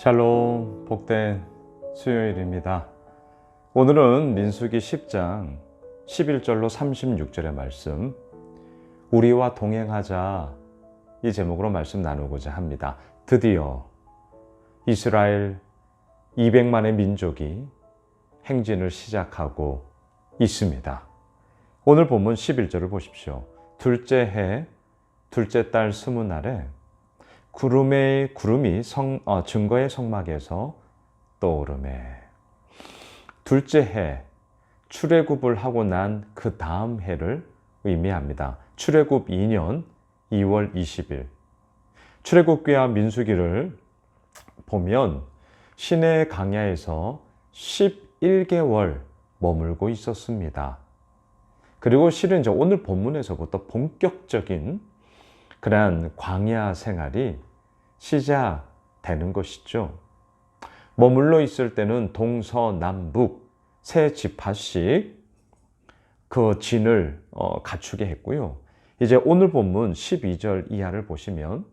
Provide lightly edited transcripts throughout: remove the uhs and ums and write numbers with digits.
샬롬, 복된 수요일입니다. 오늘은 민수기 10장 11절로 36절의 말씀, 우리와 동행하자, 이 제목으로 말씀 나누고자 합니다. 드디어 이스라엘 200만의 민족이 행진을 시작하고 있습니다. 오늘 본문 11절을 보십시오. 둘째 해, 둘째 달 20날에 구름이 증거의 성막에서 떠오르매. 둘째 해, 출애굽을 하고 난 그 다음 해를 의미합니다. 출애굽 2년 2월 20일. 출애굽기와 민수기를 보면 시내 광야에서 11개월 머물고 있었습니다. 그리고 실은 이제 오늘 본문에서부터 본격적인 그러한 광야 생활이 시작되는 것이죠. 머물러 있을 때는 동서남북 세 지파씩 그 진을 갖추게 했고요. 이제 오늘 본문 12절 이하를 보시면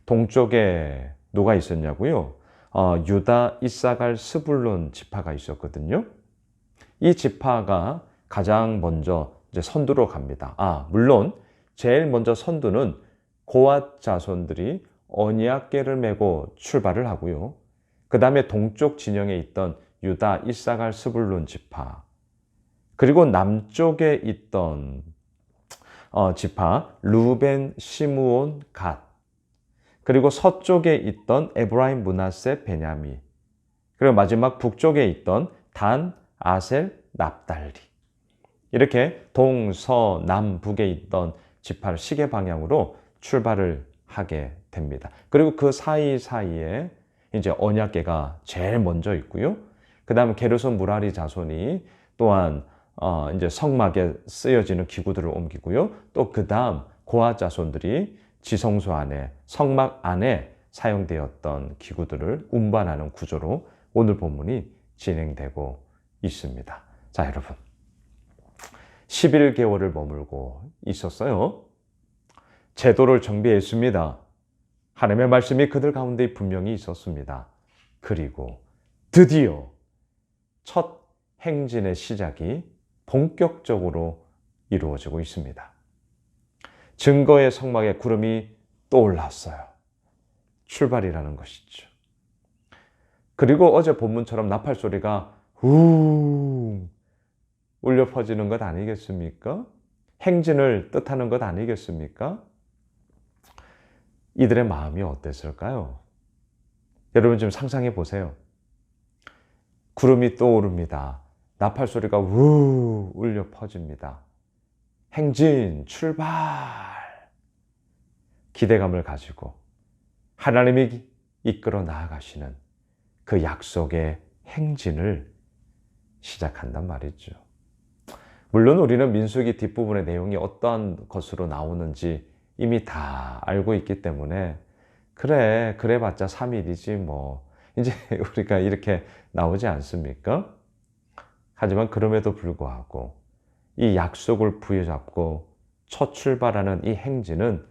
동쪽에 누가 있었냐고요? 유다, 이사갈, 스불론 지파가 있었거든요. 이 지파가 가장 먼저 이제 선두로 갑니다. 물론 제일 먼저 선두는 고앗 자손들이 언약궤를 메고 출발을 하고요. 그 다음에 동쪽 진영에 있던 유다, 이사갈, 스불론 지파, 그리고 남쪽에 있던 지파 루벤, 시므온, 갓, 그리고 서쪽에 있던 에브라임, 므낫세, 베냐민, 그리고 마지막 북쪽에 있던 단, 아셀, 납달리, 이렇게 동서남북에 있던 지파를 시계 방향으로 출발을 하게 됩니다. 그리고 그 사이사이에 이제 언약궤가 제일 먼저 있고요. 그 다음에 게르손 무라리 자손이 또한 이제 성막에 쓰여지는 기구들을 옮기고요. 또 그 다음 고앗 자손들이 지성소 안에, 성막 안에 사용되었던 기구들을 운반하는 구조로 오늘 본문이 진행되고 있습니다. 자, 여러분. 11개월을 머물고 있었어요. 제도를 정비했습니다. 하나님의 말씀이 그들 가운데 분명히 있었습니다. 그리고 드디어 첫 행진의 시작이 본격적으로 이루어지고 있습니다. 증거의 성막에 구름이 떠올랐어요. 출발이라는 것이죠. 그리고 어제 본문처럼 나팔 소리가 우 울려 퍼지는 것 아니겠습니까? 행진을 뜻하는 것 아니겠습니까? 이들의 마음이 어땠을까요? 여러분 좀 상상해 보세요. 구름이 떠오릅니다. 나팔 소리가 우 울려 퍼집니다. 행진, 출발! 기대감을 가지고 하나님이 이끌어 나아가시는 그 약속의 행진을 시작한단 말이죠. 물론 우리는 민수기 뒷부분의 내용이 어떠한 것으로 나오는지 이미 다 알고 있기 때문에 그래 봤자 3일이지 뭐 이제 우리가 이렇게 나오지 않습니까? 하지만 그럼에도 불구하고 이 약속을 부여잡고 첫 출발하는 이 행진은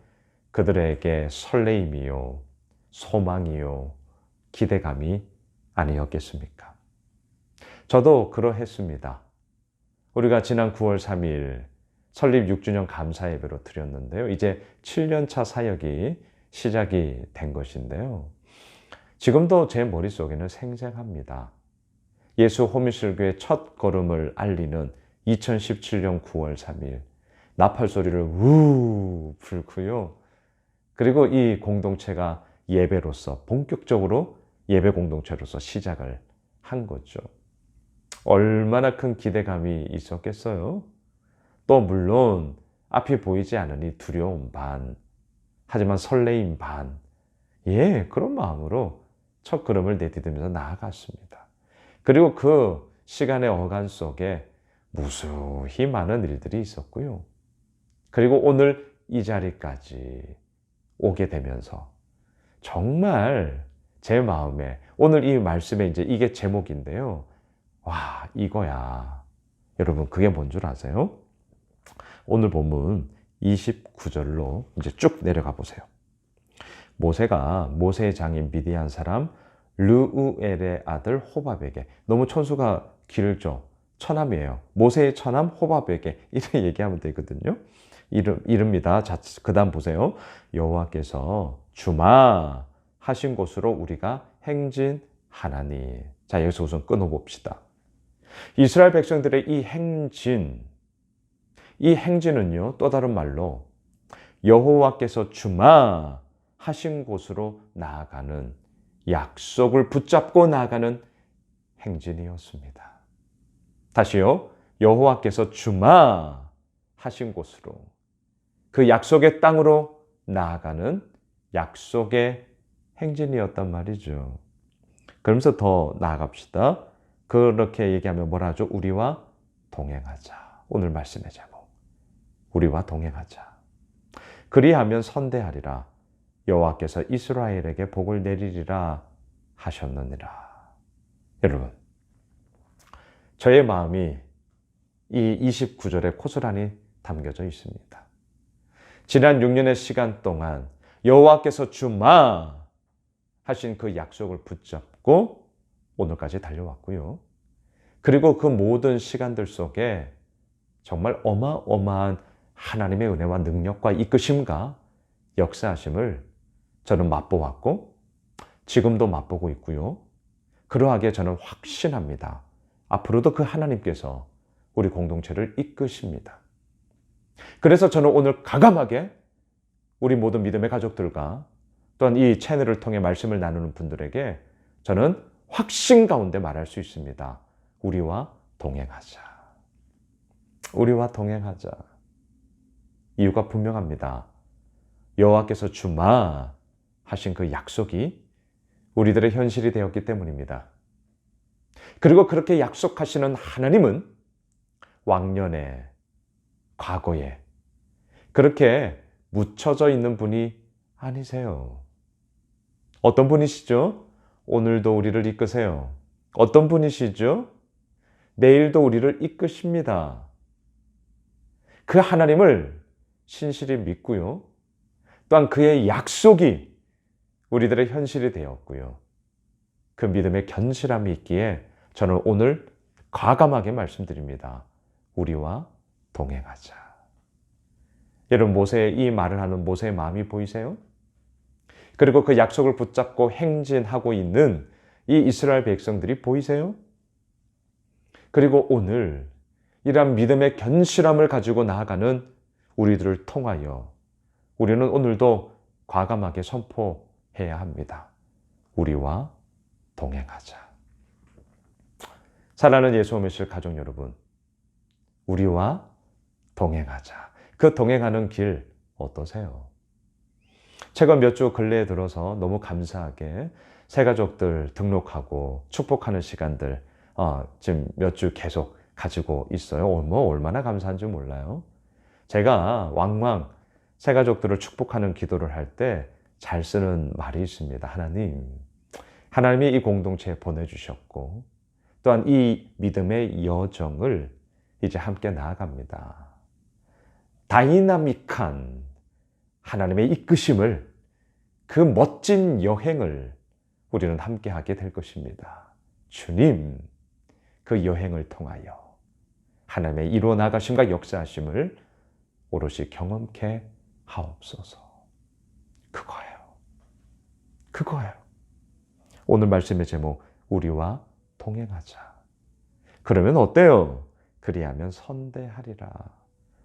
그들에게 설레임이요, 소망이요, 기대감이 아니었겠습니까? 저도 그러했습니다. 우리가 지난 9월 3일 설립 6주년 감사 예배로 드렸는데요. 이제 7년차 사역이 시작이 된 것인데요. 지금도 제 머릿속에는 생생합니다. 예수 호미실교의 첫 걸음을 알리는 2017년 9월 3일 나팔 소리를 우 불고요. 그리고 이 공동체가 예배로서 본격적으로 예배 공동체로서 시작을 한 거죠. 얼마나 큰 기대감이 있었겠어요? 또 물론 앞이 보이지 않으니 두려움 반, 하지만 설레임 반, 그런 마음으로 첫 걸음을 내디디면서 나아갔습니다. 그리고 그 시간의 어간 속에 무수히 많은 일들이 있었고요. 그리고 오늘 이 자리까지 오게 되면서 정말 제 마음에 오늘 이 말씀에 이제 이게 제목인데요. 와, 이거야. 여러분, 그게 뭔 줄 아세요? 오늘 본문 29절로 이제 쭉 내려가 보세요. 모세가 모세의 장인 미디안 사람 르우엘의 아들 호밥에게. 너무 천수가 길죠. 처남이에요. 모세의 처남 호밥에게 이렇게 얘기하면 되거든요. 이릅니다. 자, 그 다음 보세요. 여호와께서 주마 하신 곳으로 우리가 행진하나니. 자, 여기서 우선 끊어봅시다. 이스라엘 백성들의 이 행진은요, 또 다른 말로 여호와께서 주마 하신 곳으로 나아가는, 약속을 붙잡고 나아가는 행진이었습니다. 다시요. 여호와께서 주마 하신 곳으로, 그 약속의 땅으로 나아가는 약속의 행진이었단 말이죠. 그러면서 더 나아갑시다. 그렇게 얘기하면 뭐라 하죠? 우리와 동행하자. 오늘 말씀의 제목. 우리와 동행하자. 그리하면 선대하리라. 여호와께서 이스라엘에게 복을 내리리라 하셨느니라. 여러분, 저의 마음이 이 29절에 고스란히 담겨져 있습니다. 지난 6년의 시간 동안 여호와께서 주마 하신 그 약속을 붙잡고 오늘까지 달려왔고요. 그리고 그 모든 시간들 속에 정말 어마어마한 하나님의 은혜와 능력과 이끄심과 역사하심을 저는 맛보았고 지금도 맛보고 있고요. 그러하기에 저는 확신합니다. 앞으로도 그 하나님께서 우리 공동체를 이끄십니다. 그래서 저는 오늘 과감하게 우리 모든 믿음의 가족들과 또한 이 채널을 통해 말씀을 나누는 분들에게 저는 확신 가운데 말할 수 있습니다. 우리와 동행하자. 우리와 동행하자. 이유가 분명합니다. 여호와께서 주마 하신 그 약속이 우리들의 현실이 되었기 때문입니다. 그리고 그렇게 약속하시는 하나님은 왕년에, 과거에 그렇게 묻혀져 있는 분이 아니세요. 어떤 분이시죠? 오늘도 우리를 이끄세요. 어떤 분이시죠? 내일도 우리를 이끄십니다. 그 하나님을 신실히 믿고요. 또한 그의 약속이 우리들의 현실이 되었고요. 그 믿음의 견실함이 있기에 저는 오늘 과감하게 말씀드립니다. 우리와 동행하자. 여러분, 모세의 이 말을 하는 모세의 마음이 보이세요? 그리고 그 약속을 붙잡고 행진하고 있는 이 이스라엘 백성들이 보이세요? 그리고 오늘 이러한 믿음의 견실함을 가지고 나아가는 우리들을 통하여 우리는 오늘도 과감하게 선포해야 합니다. 우리와 동행하자. 사랑하는 예수 오실 가족 여러분, 우리와 동행하자. 그 동행하는 길 어떠세요? 최근 몇 주 근래에 들어서 너무 감사하게 새가족들 등록하고 축복하는 시간들 지금 몇 주 계속 가지고 있어요. 얼마나 감사한지 몰라요. 제가 왕왕 새가족들을 축복하는 기도를 할 때 잘 쓰는 말이 있습니다. 하나님이 이 공동체에 보내주셨고 또한 이 믿음의 여정을 이제 함께 나아갑니다. 다이나믹한 하나님의 이끄심을, 그 멋진 여행을 우리는 함께 하게 될 것입니다. 주님, 그 여행을 통하여 하나님의 이루어 나가심과 역사하심을 오롯이 경험케 하옵소서. 그거예요. 오늘 말씀의 제목, 우리와 동행하자. 그러면 어때요? 그리하면 선대하리라.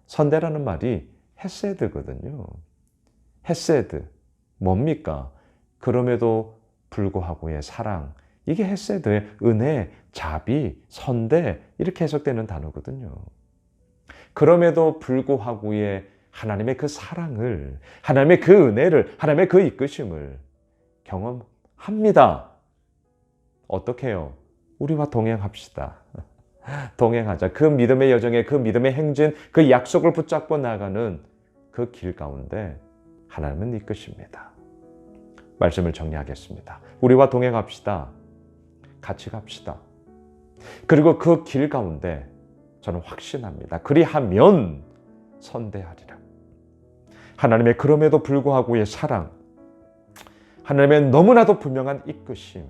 선대라는 말이 헤세드거든요. 헤세드. 뭡니까? 그럼에도 불구하고의 사랑. 이게 헤세드의 은혜, 자비, 선대 이렇게 해석되는 단어거든요. 그럼에도 불구하고의 하나님의 그 사랑을, 하나님의 그 은혜를, 하나님의 그 이끄심을 경험합니다. 어떻게 해요? 우리와 동행합시다. 동행하자. 그 믿음의 여정에, 그 믿음의 행진, 그 약속을 붙잡고 나가는 그 길 가운데 하나님은 이끄십니다. 말씀을 정리하겠습니다. 우리와 동행합시다. 같이 갑시다. 그리고 그 길 가운데 저는 확신합니다. 그리하면 선대하리라. 하나님의 그럼에도 불구하고의 사랑, 하나님의 너무나도 분명한 이끄심,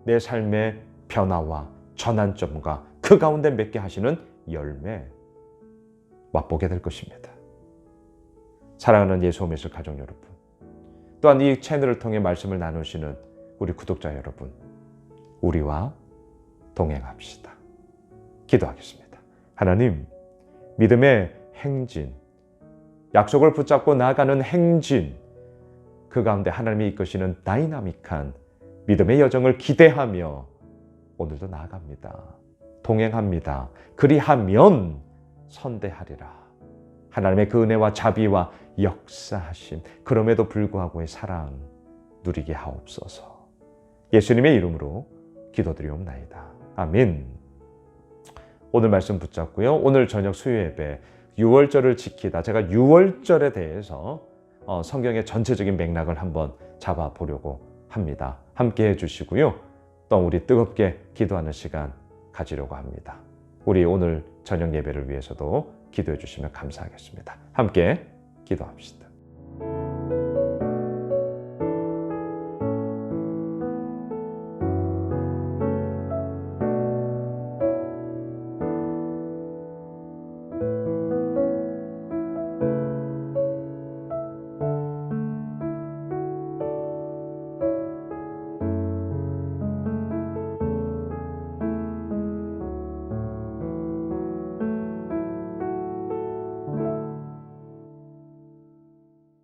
내 삶의 변화와 전환점과 그 가운데 맺게 하시는 열매 맛보게 될 것입니다. 사랑하는 예수 오메스 가족 여러분, 또한 이 채널을 통해 말씀을 나누시는 우리 구독자 여러분, 우리와 동행합시다. 기도하겠습니다. 하나님, 믿음의 행진, 약속을 붙잡고 나아가는 행진, 그 가운데 하나님이 이끄시는 다이나믹한 믿음의 여정을 기대하며 오늘도 나아갑니다. 동행합니다. 그리하면 선대하리라. 하나님의 그 은혜와 자비와 역사하심, 그럼에도 불구하고의 사랑 누리게 하옵소서. 예수님의 이름으로 기도드리옵나이다. 아멘. 오늘 말씀 붙잡고요. 오늘 저녁 수요예배 유월절을 지키다. 제가 유월절에 대해서 성경의 전체적인 맥락을 한번 잡아보려고 합니다. 함께 해주시고요. 또 우리 뜨겁게 기도하는 시간 가지려고 합니다. 우리 오늘 저녁 예배를 위해서도 기도해 주시면 감사하겠습니다. 함께 기도합시다.